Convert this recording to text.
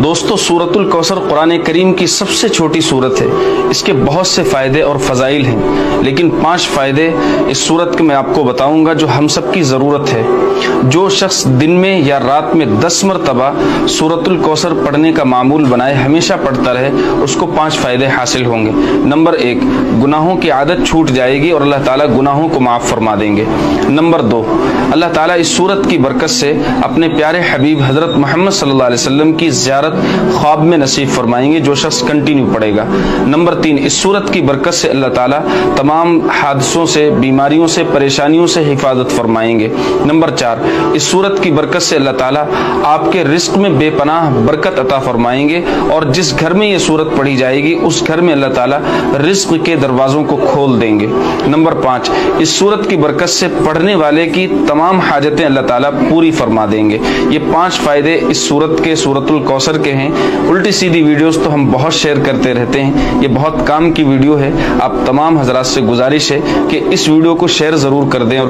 دوستو سورۃ الکوثر قرآن کریم کی سب سے چھوٹی سورت ہے، اس کے بہت سے فائدے اور فضائل ہیں، لیکن 5 فائدے اس سورت کے میں آپ کو بتاؤں گا جو ہم سب کی ضرورت ہے۔ جو شخص دن میں یا رات میں 10 مرتبہ سورۃ الکوثر پڑھنے کا معمول بنائے، ہمیشہ پڑھتا رہے، اس کو 5 فائدے حاصل ہوں گے۔ نمبر 1، گناہوں کی عادت چھوٹ جائے گی اور اللہ تعالیٰ گناہوں کو معاف فرما دیں گے۔ نمبر 2، اللہ تعالیٰ اس سورت کی برکت سے اپنے پیارے حبیب حضرت محمد صلی اللہ علیہ وسلم کی زیارت خواب میں نصیب فرمائیں گے جو شخص کنٹینیو پڑھے گا۔ نمبر 3، اس سورت کی برکت سے اللہ تعالیٰ تمام حادثوں سے، بیماریوں سے، پریشانیوں سے حفاظت فرمائیں گے۔ نمبر 4، اس سورت کی برکت سے اللہ تعالیٰ آپ کے رزق میں بے پناہ برکت عطا فرمائیں گے، اور جس گھر میں یہ سورت پڑھی جائے گی اس گھر میں اللہ تعالیٰ رزق کے دروازوں کو کھول دیں گے۔ نمبر 5، اس سورت کی برکت سے پڑھنے والے کی تمام حاجتیں اللہ تعالیٰ پوری فرما دیں گے۔ یہ 5 فائدے اس سورت کے، سورۃ الکوثر کے ہیں۔ الٹی سیدھی ویڈیوز تو ہم بہت شیئر کرتے رہتے ہیں، یہ بہت کام کی ویڈیو ہے۔ آپ تمام حضرات سے گزارش ہے کہ اس ویڈیو کو شیئر ضرور کر دیں اور